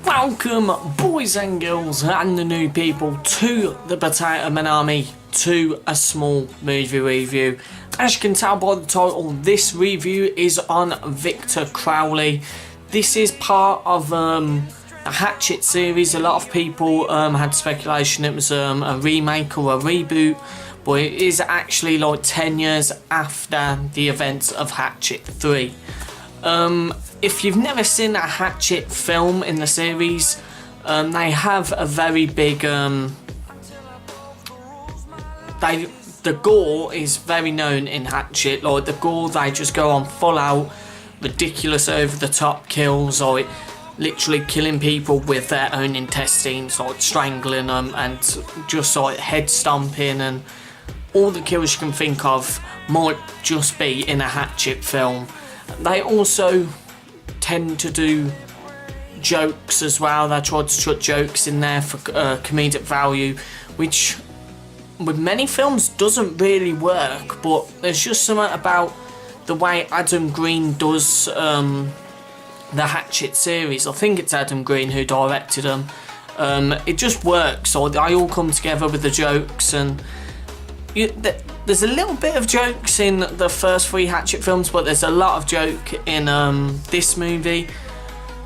Welcome, boys and girls and the new people, to the Potato Man Army, to a small movie review. As you can tell by the title, this review is on Victor Crowley. This is part of a Hatchet series. A lot of people had speculation it was a remake or a reboot, but it is actually like 10 years after the events of Hatchet 3. If you've never seen a Hatchet film in the series, they have a very big the gore is very known in Hatchet. Like the gore, they just go on full out ridiculous over the top kills, like literally killing people with their own intestines, like strangling them and just like head stomping, and all the kills you can think of might just be in a Hatchet film. They also tend to do jokes as well. They try to chuck jokes in there for comedic value, which with many films doesn't really work, but there's just something about the way Adam Green does the Hatchet series. I think it's Adam Green who directed them. It just works, or they all come together with the jokes, and there's a little bit of jokes in the first 3 Hatchet films, but there's a lot of joke in this movie.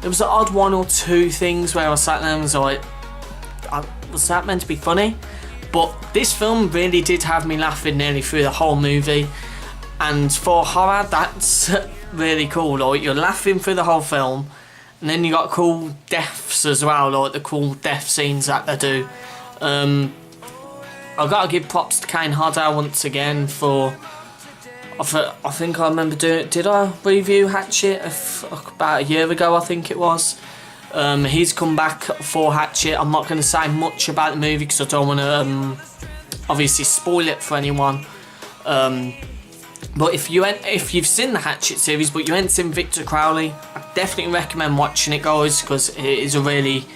There was an odd 1 or 2 things where I sat there and was like, was that meant to be funny? But this film really did have me laughing nearly through the whole movie, and for horror that's really cool. Like, you're laughing through the whole film, and then you got cool deaths as well, like the cool death scenes that they do. I've got to give props to Kane Hodder once again for I think I remember doing, did I review Hatchet about a year ago, I think it was. He's come back for Hatchet. I'm not going to say much about the movie because I don't want to obviously spoil it for anyone. But if you've seen the Hatchet series but you haven't seen Victor Crowley, I definitely recommend watching it, guys, because it is a really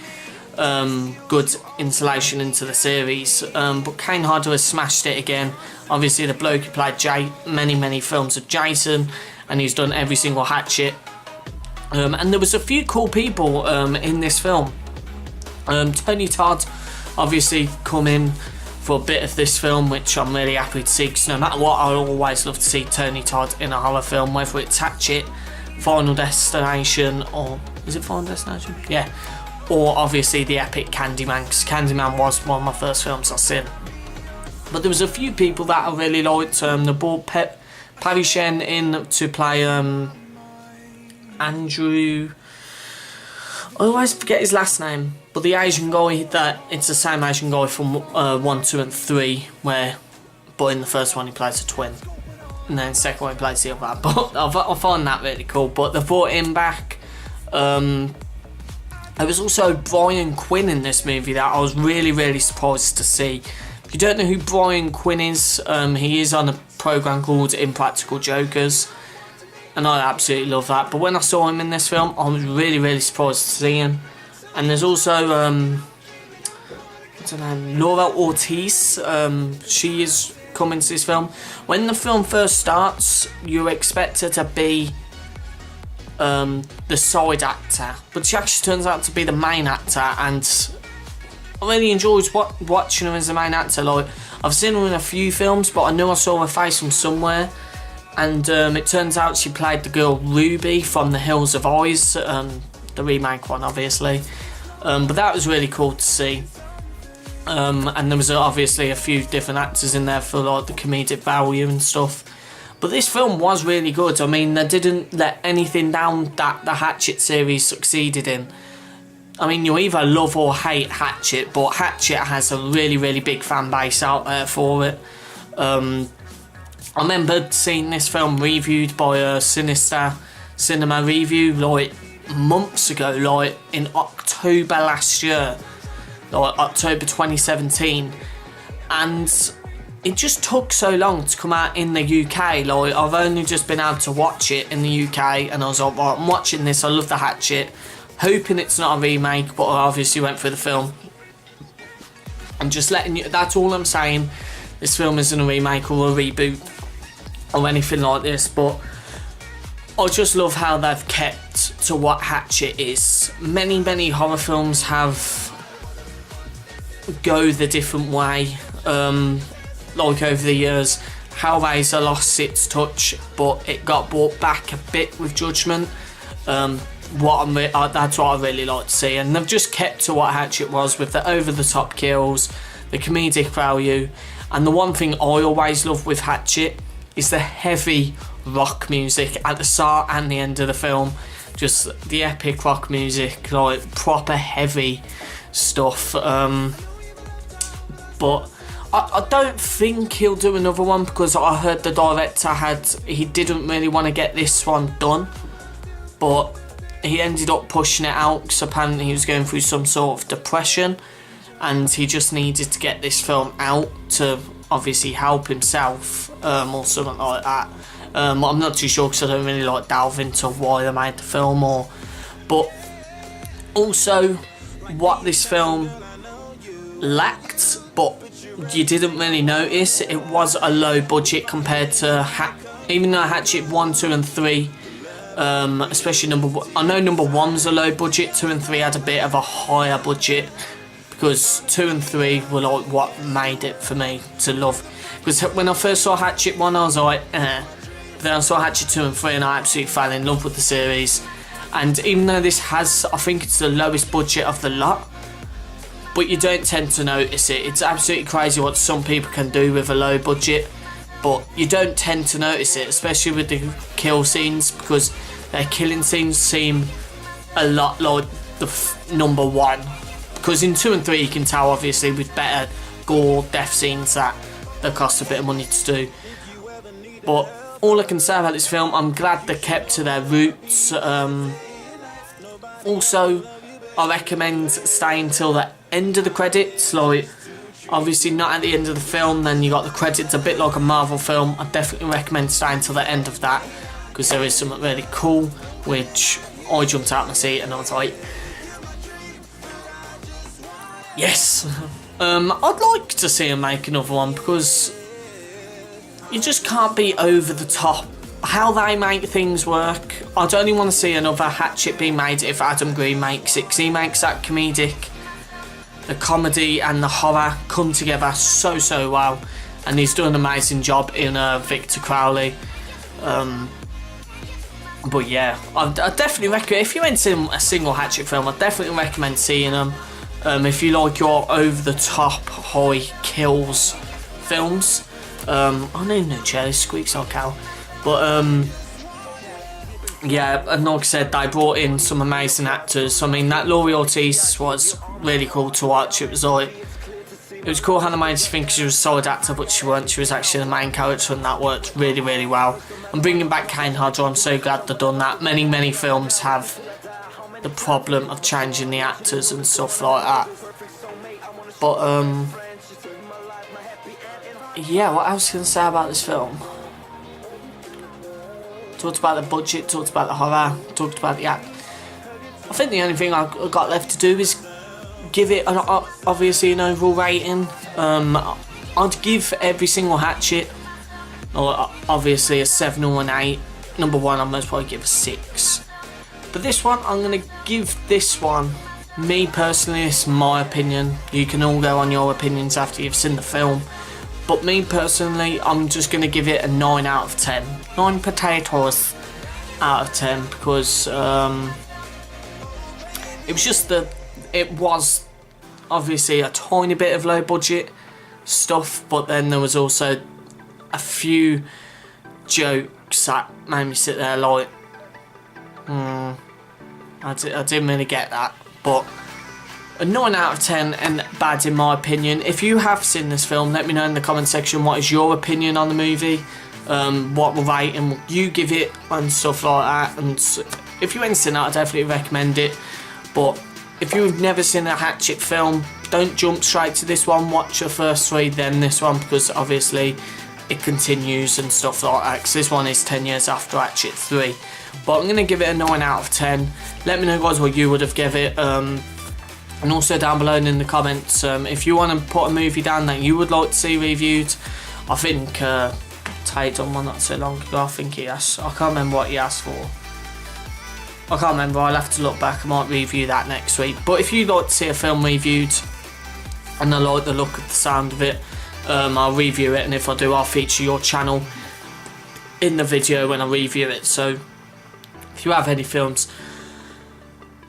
good installation into the series. But Kane Hodder has smashed it again. Obviously the bloke who played many films of Jason, and he's done every single Hatchet. And there was a few cool people in this film. Tony Todd obviously come in for a bit of this film, which I'm really happy to see, because no matter what, I always love to see Tony Todd in a horror film, whether it's Hatchet, Final Destination, or is it Final Destination? Yeah. Or obviously the epic Candyman, because Candyman was one of my first films I've seen. But there was a few people that I really liked. They brought Parry Shen in to play Andrew, I always forget his last name, but the Asian guy, that it's the same Asian guy from 1, 2 and 3, but in the first one he plays a twin, and then the second one he plays the other. But I find that really cool. But they brought him back. There was also Brian Quinn in this movie that I was really surprised to see. If you don't know who Brian Quinn is, he is on a programme called Impractical Jokers, and I absolutely love that. But when I saw him in this film, I was really surprised to see him. And there's also what's her name? Laura Ortiz. She is coming to this film. When the film first starts, you expect her to be the side actor, but she actually turns out to be the main actor, and I really enjoyed watching her as the main actor. Like, I've seen her in a few films, but I knew I saw her face from somewhere, and it turns out she played the girl Ruby from The Hills of Eyes, the remake one, obviously. But that was really cool to see. And there was obviously a few different actors in there for like the comedic value and stuff. But this film was really good. I mean, they didn't let anything down that the Hatchet series succeeded in. I mean, you either love or hate Hatchet, but Hatchet has a really big fan base out there for it. I remember seeing this film reviewed by a Sinister Cinema Review like months ago, like in October last year, like October 2017, and it just took so long to come out in the UK. Like, I've only just been able to watch it in the UK, and I was like, well, I'm watching this, I love the Hatchet, hoping it's not a remake, but I obviously went through the film. I'm just letting you, that's all I'm saying. This film isn't a remake or a reboot or anything like this, but I just love how they've kept to what Hatchet is. Many horror films have go the different way, like over the years. Hellraiser lost its touch, but it got brought back a bit with Judgment. That's what I really like to see, and they've just kept to what Hatchet was with the over-the-top kills, the comedic value, and the one thing I always love with Hatchet is the heavy rock music at the start and the end of the film. Just the epic rock music, like proper heavy stuff. But I don't think he'll do another one, because I heard the director he didn't really want to get this one done, but he ended up pushing it out because apparently he was going through some sort of depression, and he just needed to get this film out to obviously help himself, or something like that. I'm not too sure, because I don't really like delve into why they made the film, but also what this film lacked, but you didn't really notice, it was a low budget compared to even though Hatchet 1, 2 and 3, especially number 1, I know number 1 was a low budget, 2 and 3 had a bit of a higher budget, because 2 and 3 were like what made it for me to love. Because when I first saw Hatchet 1 I was like eh. But then I saw Hatchet 2 and 3 and I absolutely fell in love with the series. And even though this has, I think it's the lowest budget of the lot, but you don't tend to notice it. It's absolutely crazy what some people can do with a low budget, but you don't tend to notice it, especially with the kill scenes, because their killing scenes seem a lot like the number 1. Because in 2 and 3 you can tell obviously with better gore, death scenes that cost a bit of money to do. But all I can say about this film, I'm glad they kept to their roots. Also, I recommend staying till the end of the credits, like obviously not at the end of the film, then you got the credits, a bit like a Marvel film. I definitely recommend staying till the end of that, because there is something really cool, which I jumped out of my seat and I was like, yes. I'd like to see him make another one, because you just can't be over the top. How they make things work, I'd only want to see another Hatchet being made if Adam Green makes it, because he makes that comedic, the comedy and the horror come together so well, and he's done an amazing job in Victor Crowley. But yeah, I definitely recommend, if you went to a single Hatchet film, I definitely recommend seeing them. If you like your over the top high kills films. I know no chair, this squeaks like hell. But yeah, and like I said, they brought in some amazing actors. I mean, that Laurie Ortiz was really cool to watch. It was cool how they made you think she was a solid actor, but she weren't. She was actually the main character, and that worked really well. And bringing back Kane Hodder, I'm so glad they've done that. Many films have the problem of changing the actors and stuff like that. But yeah, what else can I say about this film? Talked about the budget, talked about the horror, talked about the act. I think the only thing I've got left to do is give it obviously an overall rating. I'd give every single Hatchet, or obviously a 7 or an 8. Number 1 I'd most probably give a 6. But this one, I'm going to give this one, me personally, it's my opinion. You can all go on your opinions after you've seen the film. But me personally, I'm just going to give it a 9 out of 10. 9 potatoes out of 10, because it was obviously a tiny bit of low budget stuff, but then there was also a few jokes that made me sit there like, I didn't really get that. But a 9 out of 10 and bad in my opinion. If you have seen this film, let me know in the comment section what is your opinion on the movie, what rating you give it and stuff like that. And if you ain't seen it, I definitely recommend it. But if you've never seen a Hatchet film, don't jump straight to this one. Watch the first 3, then this one, because obviously it continues and stuff like that, because this one is 10 years after Hatchet 3. But I'm going to give it a 9 out of 10. Let me know guys what you would have given it. And also down below in the comments, if you want to put a movie down that you would like to see reviewed. I think Tate done one not so long ago. I think he asked. I can't remember what he asked for. I can't remember. I'll have to look back. I might review that next week. But if you'd like to see a film reviewed and I like the look of the sound of it, I'll review it, and if I do, I'll feature your channel in the video when I review it. So if you have any films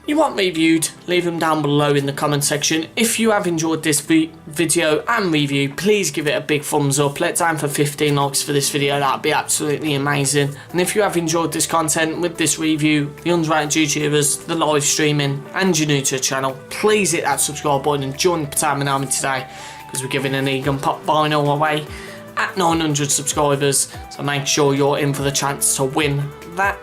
you want reviewed, leave them down below in the comment section. If you have enjoyed this video and review, please give it a big thumbs up. Let's aim for 15 likes for this video. That'd be absolutely amazing. And if you have enjoyed this content with this review, the underrated YouTubers, the live streaming, and you're new to the channel, please hit that subscribe button and join the Potato Army today, because we're giving an Egan Pop vinyl away at 900 subscribers. So make sure you're in for the chance to win that.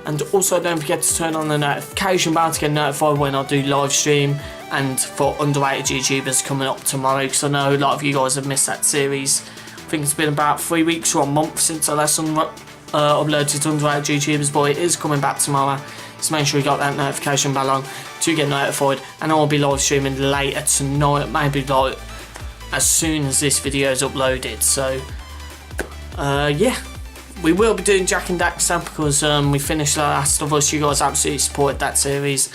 And also don't forget to turn on the notification bell to get notified when I do live stream, and for underrated YouTubers coming up tomorrow, because I know a lot of you guys have missed that series. I think it's been about 3 weeks or a month since I last uploaded to underrated YouTubers, but it is coming back tomorrow. So make sure you got that notification bell on to get notified, and I'll be live streaming later tonight, maybe like as soon as this video is uploaded. So yeah. We will be doing Jack and Daxter because we finished The Last of Us. You guys absolutely supported that series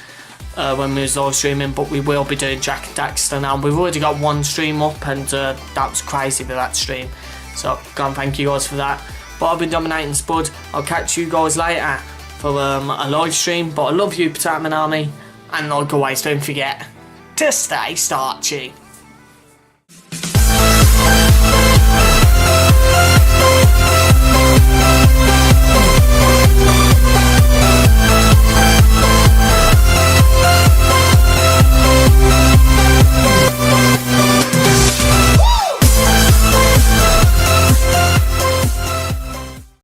when we was live streaming, but we will be doing Jack and Daxter now. We've already got one stream up, and that was crazy with that stream. So can't thank you guys for that. But I've been dominating SPUD. I'll catch you guys later for a live stream. But I love you, Potato Army, and like always, don't forget to stay starchy.